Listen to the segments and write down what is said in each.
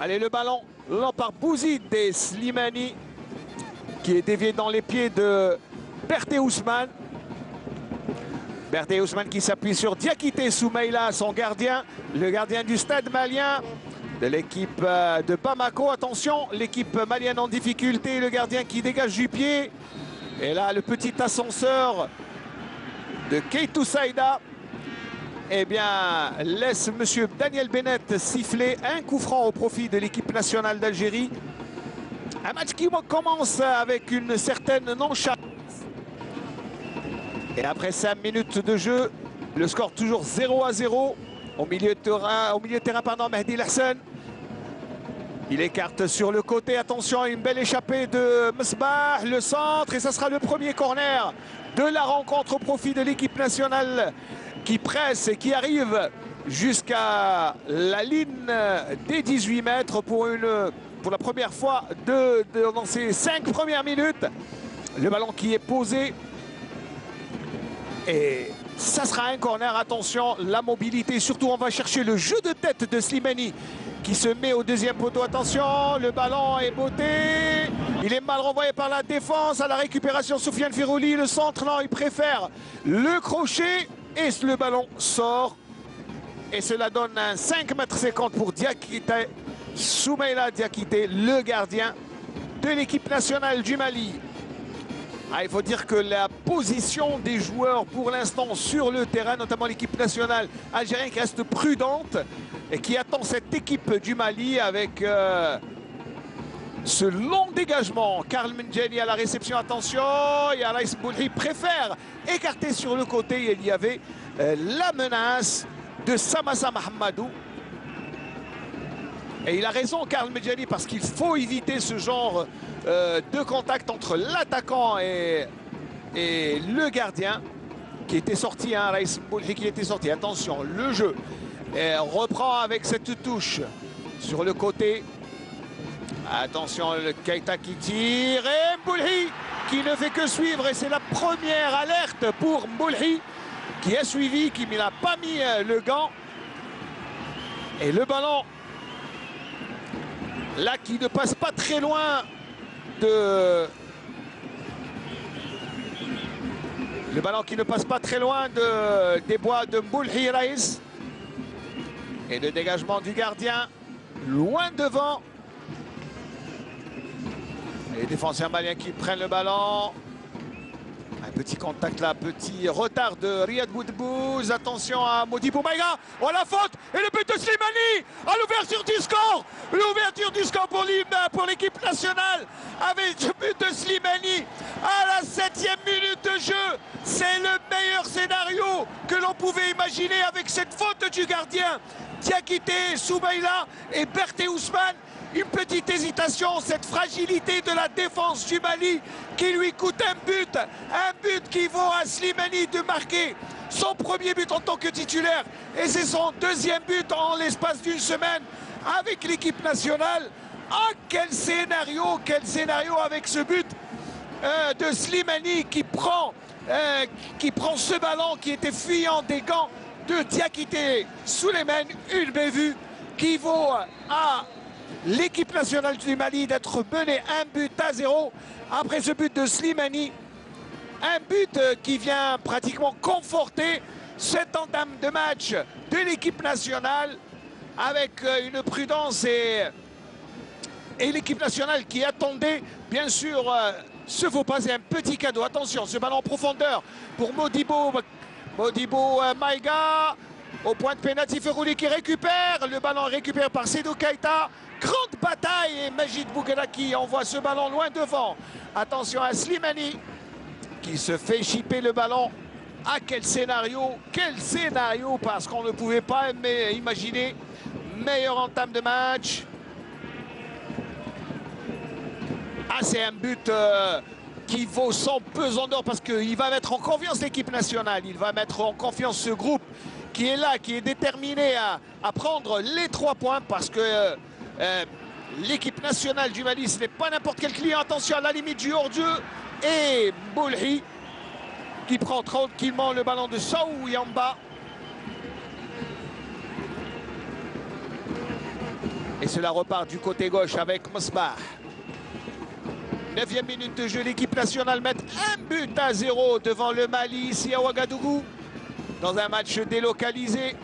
Allez, le ballon, là par Bouzid et Slimani, qui est dévié dans les pieds de Berté Ousmane. Berté Ousmane qui s'appuie sur Diakité Soumaïla, son gardien, le gardien du stade malien de l'équipe de Bamako. Attention, l'équipe malienne en difficulté, le gardien qui dégage du pied. Et là, le petit ascenseur de Keitou Saïda, eh bien, laisse M. Daniel Bennett siffler un coup franc au profit de l'équipe nationale d'Algérie. Un match qui commence avec une certaine nonchalance. Et après 5 minutes de jeu, le score toujours 0-0. Au milieu de terrain, pardon, Mehdi Lahsen. Il écarte sur le côté. Attention, une belle échappée de Msbah, le centre. Et ça sera le premier corner de la rencontre au profit de l'équipe nationale qui presse et qui arrive jusqu'à la ligne des 18 mètres pour la première fois dans ces 5 premières minutes. Le ballon qui est posé. Et ça sera un corner. Attention, la mobilité. Surtout, on va chercher le jeu de tête de Slimani qui se met au deuxième poteau. Attention, le ballon est botté. Il est mal renvoyé par la défense. À la récupération, Soufiane Firouli. Le centre, non, il préfère le crochet. Et le ballon sort. Et cela donne un 5,50 m pour Diakité. Soumaïla Diakité, le gardien de l'équipe nationale du Mali. Ah, il faut dire que la position des joueurs pour l'instant sur le terrain, notamment l'équipe nationale algérienne qui reste prudente et qui attend cette équipe du Mali avec ce long dégagement. Karl Mendjani à la réception, attention, et Alaïs Boulhi préfère écarter sur le côté. Il y avait la menace de Samassa Mahamadou. Et il a raison, Karl Mendjani, parce qu'il faut éviter ce genre de contact entre l'attaquant et le gardien qui était sorti, hein, Alaïs Boulhi qui était sorti. Attention, le jeu reprend avec cette touche sur le côté. Attention, le Keita qui tire et Mboulhi qui ne fait que suivre. Et c'est la première alerte pour Mboulhi qui a suivi, qui n'a pas mis le gant. Et le ballon, là, qui ne passe pas très loin de... Le ballon qui ne passe pas très loin des bois de Mboulhi Raïs. Et le dégagement du gardien, loin devant. Et les défenseurs maliens qui prennent le ballon. Un petit contact là, petit retard de Riyad Boudbouz. Attention à Modibo Maïga. Oh, la faute. Et le but de Slimani à l'ouverture du score. L'ouverture du score pour l'équipe nationale avec le but de Slimani à la 7e minute de jeu. C'est le meilleur scénario que l'on pouvait imaginer avec cette faute du gardien. Diakité, Soumaïla et Berté Ousmane. Une petite hésitation, cette fragilité de la défense du Mali qui lui coûte un but qui vaut à Slimani de marquer son premier but en tant que titulaire et c'est son deuxième but en l'espace d'une semaine avec l'équipe nationale. Ah, quel scénario avec ce but de Slimani qui prend ce ballon qui était fuyant des gants de Diakité Souleymane, une bévue qui vaut à l'équipe nationale du Mali d'être menée 1-0 après ce but de Slimani. Un but qui vient pratiquement conforter cette entame de match de l'équipe nationale avec une prudence et l'équipe nationale qui attendait bien sûr ce faux pas et un petit cadeau. Attention, ce ballon en profondeur pour Modibo Maïga. Au point de pénalty, Firouli qui récupère. Le ballon récupéré par Seydou Keita. Grande bataille et Majid Bouguelaki envoie ce ballon loin devant. Attention à Slimani qui se fait chipper le ballon. Ah, quel scénario parce qu'on ne pouvait pas imaginer meilleure entame de match. Ah, c'est un but qui vaut son pesant d'or parce qu'il va mettre en confiance l'équipe nationale. Il va mettre en confiance ce groupe qui est là, qui est déterminé à prendre les 3 points parce que l'équipe nationale du Mali, ce n'est pas n'importe quel client. Attention à la limite du hors-jeu. Et Mboulhi qui prend tranquillement le ballon de Sow Yamba. Et cela repart du côté gauche avec Mosbah. 9e minute de jeu, l'équipe nationale met 1-0 devant le Mali ici à Ouagadougou, dans un match délocalisé.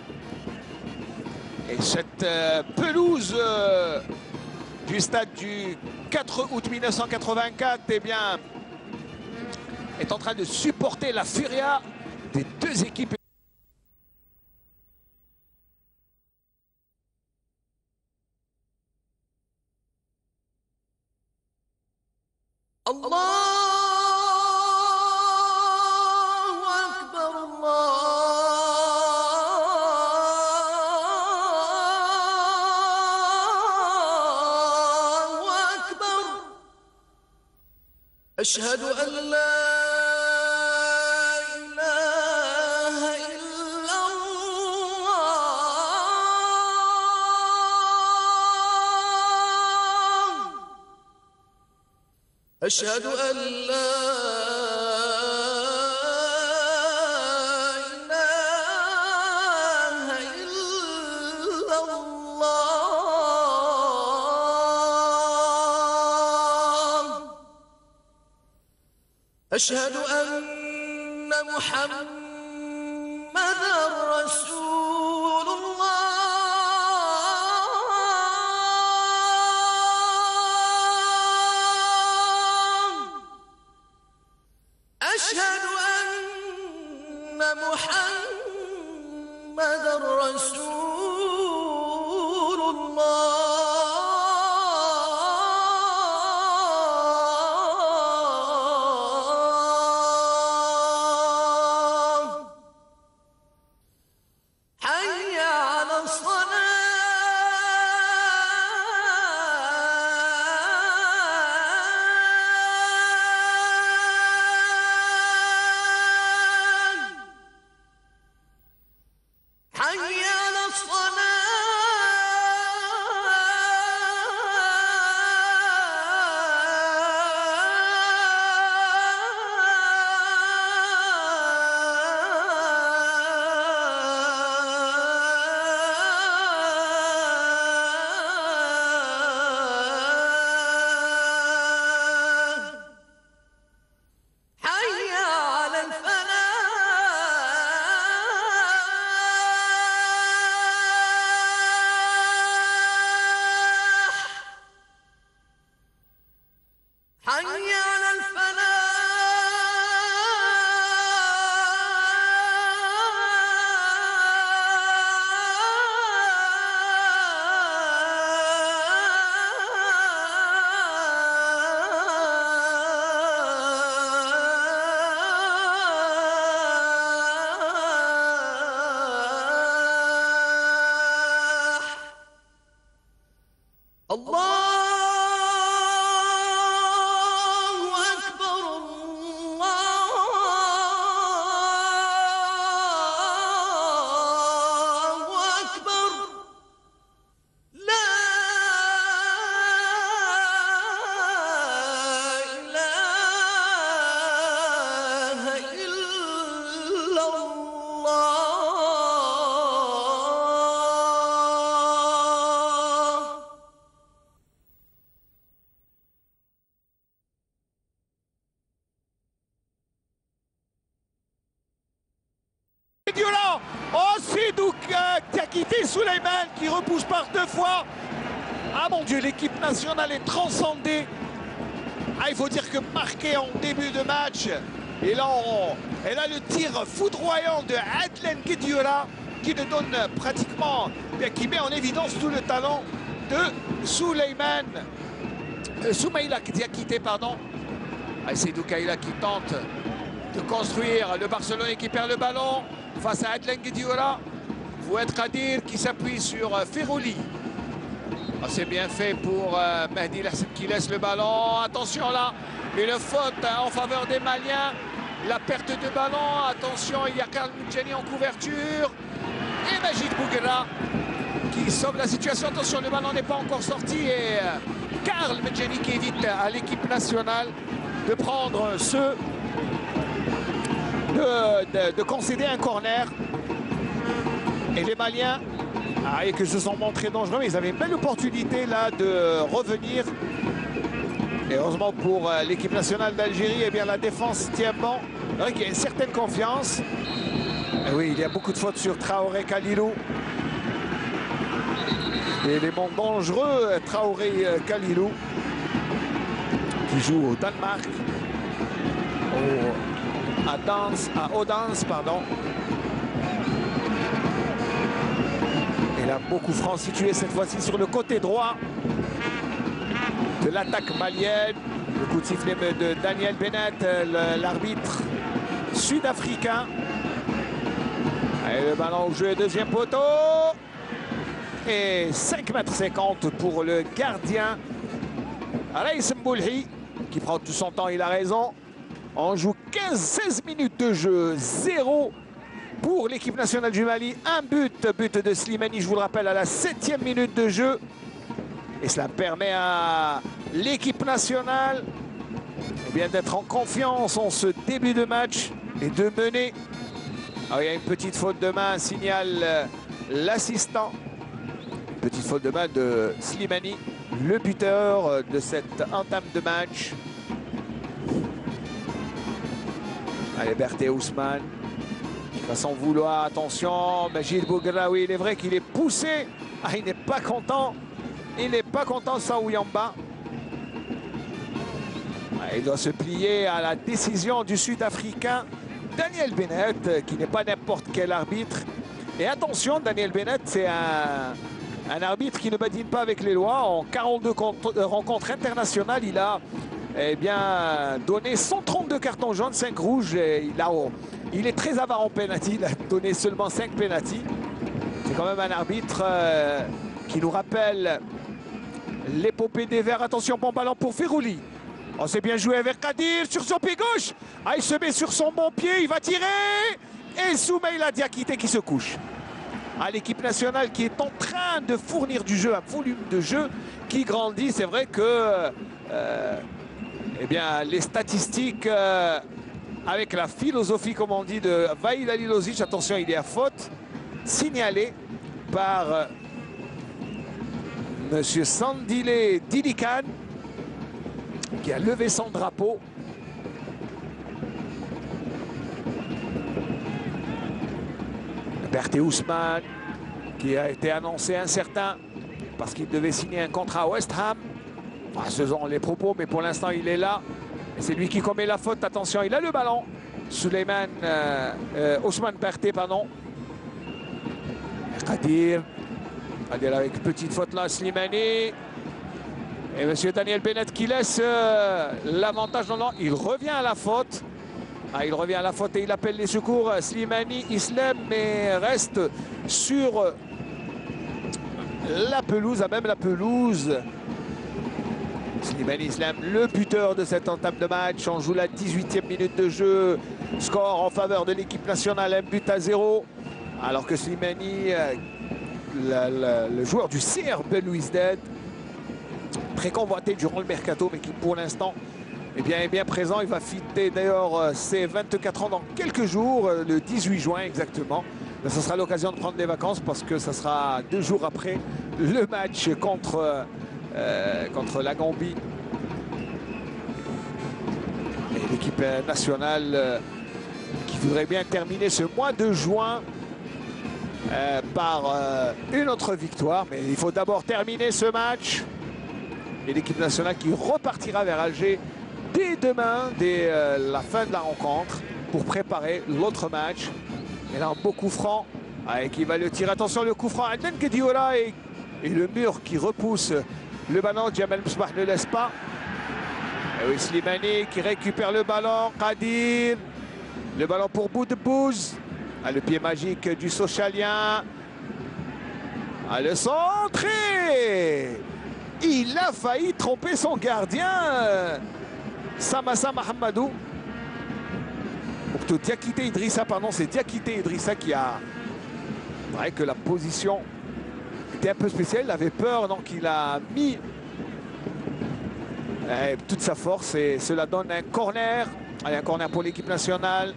Et cette pelouse du stade du 4 août 1984 eh bien, est en train de supporter la furia des deux équipes. Allahu Akbar, Allahu Akbar. Ashhadu an la ilaha illallah. أشهد أن لا إله إلا الله. أشهد أن محمدًا رسول الله. أشهد أن محمدًا رسول الله. حي على الصلاة. حي على الصلاة. حي على الفلاح. حي على الفلاح. الله أكبر، الله أكبر. لا إله إلا الله. Violent. Oh, c'est donc qui a quitté Souleymane qui repousse par 2 fois. Ah mon Dieu, l'équipe nationale est transcendée. Ah, il faut dire que marqué en début de match. Et là, elle a le tir foudroyant de Adlen Guedioura qui nous donne pratiquement, bien, qui met en évidence tout le talent de Souleymane. Soumaïla Diakité, pardon. Ah, c'est Doukaïla qui tente de construire le Barcelonais qui perd le ballon face à Adlen Guedioura. Fouad Kadir qui s'appuie sur Ferrouli. Ah, c'est bien fait pour Mehdi Lassem qui laisse le ballon. Attention là, une faute en faveur des Maliens. La perte de ballon. Attention, il y a Karl Medjani en couverture. Et Majid Bouguera qui sauve la situation. Attention, le ballon n'est pas encore sorti. Et Karl Medjani qui évite à l'équipe nationale de prendre de concéder un corner. Et les Maliens Ah, et que se sont montrés dangereux, mais ils avaient une belle opportunité là de revenir. Et heureusement pour l'équipe nationale d'Algérie, eh bien la défense tient bon. C'est vrai qu'il y a une certaine confiance. Et oui, il y a beaucoup de fautes sur Traoré Kalilou. Et élément dangereux, Traoré Kalilou, qui joue au Danemark, à Odense, pardon. Et là, beaucoup franc situé cette fois-ci sur le côté droit de l'attaque malienne. Le coup de sifflet de Daniel Bennett, l'arbitre sud-africain. Et le ballon au jeu, deuxième poteau. Et 5,50 m pour le gardien Raïs Mboulhi, qui prend tout son temps, il a raison. On joue 16 minutes de jeu, 0 pour l'équipe nationale du Mali. Un but de Slimani, je vous le rappelle, à la 7e minute de jeu. Et cela permet à l'équipe nationale d'être en confiance en ce début de match et de mener. Alors, il y a une petite faute de main, signale l'assistant. Petite faute de main de Slimani, le buteur de cette entame de match. Allez, Berté Ousmane qui va s'en vouloir. Attention, Majid Bougraoui, il est vrai qu'il est poussé. Ah, il n'est pas content. Il n'est pas content, Saouyamba. Ah, il doit se plier à la décision du Sud-Africain Daniel Bennett, qui n'est pas n'importe quel arbitre. Et attention, Daniel Bennett, c'est un arbitre qui ne badine pas avec les lois. En 42 rencontres internationales, il a donné 132 cartons jaunes, 5 rouges. Et il est très avare en pénalty. Il a donné seulement 5 pénaltys. C'est quand même un arbitre qui nous rappelle l'épopée des Verts. Attention, bon ballon pour Ferrouli. On s'est bien joué avec Kadir sur son pied gauche. Ah, il se met sur son bon pied, il va tirer. Et Soumaïla Diakité qui se couche. À l'équipe nationale qui est en train de fournir du jeu, un volume de jeu qui grandit. C'est vrai que les statistiques avec la philosophie, comme on dit, de Vaïd Alilozic, attention, il est à faute, signalé par monsieur Sandile Dilikan, qui a levé son drapeau. Berté Ousmane, qui a été annoncé incertain parce qu'il devait signer un contrat à West Ham. Enfin, ce sont les propos, mais pour l'instant, il est là. C'est lui qui commet la faute. Attention, il a le ballon. Souleymane Ousmane Berté, pardon. Kadir avec petite faute là, Slimani. Et monsieur Daniel Bennett qui laisse l'avantage. Non, il revient à la faute. Ah, il revient à la faute et il appelle les secours. Slimani Islam, mais reste sur la pelouse, à même la pelouse. Slimani Islam, le buteur de cette entame de match. On joue la 18e minute de jeu. Score en faveur de l'équipe nationale, 1-0. Alors que Slimani, le joueur du CR Belouizdad, très convoité durant le mercato, mais qui pour l'instant est bien présent. Il va fêter d'ailleurs ses 24 ans dans quelques jours, le 18 juin exactement. Ce sera l'occasion de prendre des vacances parce que ça sera 2 jours après le match contre la Gambie. Et l'équipe nationale qui voudrait bien terminer ce mois de juin par une autre victoire. Mais il faut d'abord terminer ce match. Et l'équipe nationale qui repartira vers Alger dès demain, dès la fin de la rencontre, pour préparer l'autre match. Et là, un beau coup franc, qui va le tirer. Attention, le coup franc, Adnan Kediola et le mur qui repousse le ballon. Djamel Msbah ne laisse pas. Et oui, Slimani qui récupère le ballon. Kadir, le ballon pour Boudbouz. Le pied magique du Sochalien. Le centre. Il a failli tromper son gardien, Samassa Mahamadou. Donc Diakité Idrissa, pardon, c'est Diakité Idrissa qui a... C'est vrai que la position était un peu spéciale, il avait peur, donc il a mis toute sa force et cela donne un corner. Allez, un corner pour l'équipe nationale.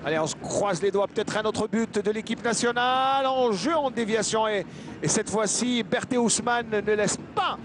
Allez, on se croise les doigts, peut-être un autre but de l'équipe nationale. En jeu en déviation et cette fois-ci, Berthé Ousmane ne laisse pas